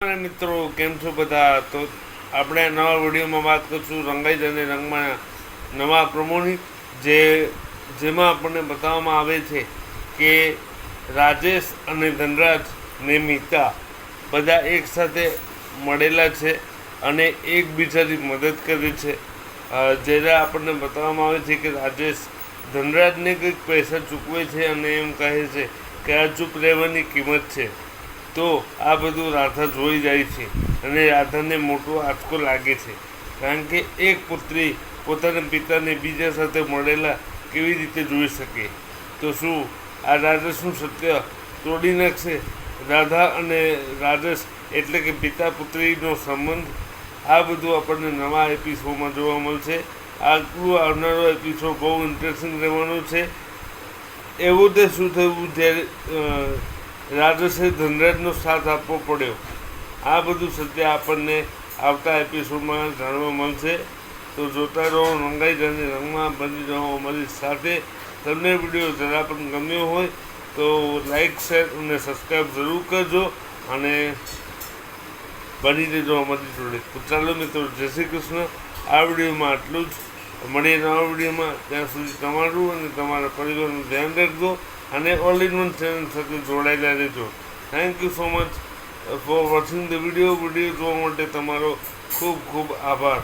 મિત્રો કેમ છો બધા? તો આપણે નવા વિડીયોમાં વાત કરીશું રંગાઈ અને રંગમાં નવા પ્રમોની જેમાં આપણને બતાવવામાં આવે છે કે રાજેશ અને ધનરાજ ને મિતા બધા એકસાથે મળેલા છે અને એકબીજાની મદદ કરે છે. જ્યારે આપણને બતાવવામાં આવે છે કે રાજેશ ધનરાજને કંઈક પૈસા ચૂકવે છે અને એમ કહે છે કે આ ચૂપ રહેવાની કિંમત છે. તો આ બધું રાધા જોઈ જાય છે અને રાધાને મોટો આંચકો લાગે છે, કારણ કે એક પુત્રી પોતાના પિતાને બીજા સાથે મળેલા કેવી રીતે જોઈ શકે? તો શું આ રાજેશનું સત્ય તોડી નાખશે? રાધા અને રાજેશ એટલે કે પિતા પુત્રીનો સંબંધ, આ બધું આપણને નવા એપિસોડમાં જોવા મળશે. આટલું આવનારો એપિસોડ બહુ ઇન્ટરેસ્ટિંગ રહેવાનો છે. એવું તે શું થયું જ્યારે રાજેશે ધનરાજનો સાથ આપવો પડ્યો? આ બધું સત્ય આપણને આવતા એપિસોડમાં જાણવા મળશે. તો જોતા રહો રંગાઈ અને રંગમાં, બની રહો અમારી સાથે. તમને વિડીયો જરા પણ ગમ્યો હોય તો લાઈક, શેર અને સબસ્ક્રાઈબ જરૂર કરજો અને બની રહેજો અમારી જોડે. તો ચાલો મિત્રો, જય શ્રી કૃષ્ણ. આ વિડીયોમાં આટલું જ. મળીએ નવા વિડીયોમાં. ત્યાં સુધી તમારું અને તમારા પરિવારનું ધ્યાન રાખજો અને ઓલ ઇન વન ચેનલ સાથે જોડાયેલા રહેજો. Thank you so much for watching the video જોવા માટે તમારો ખૂબ ખૂબ આભાર.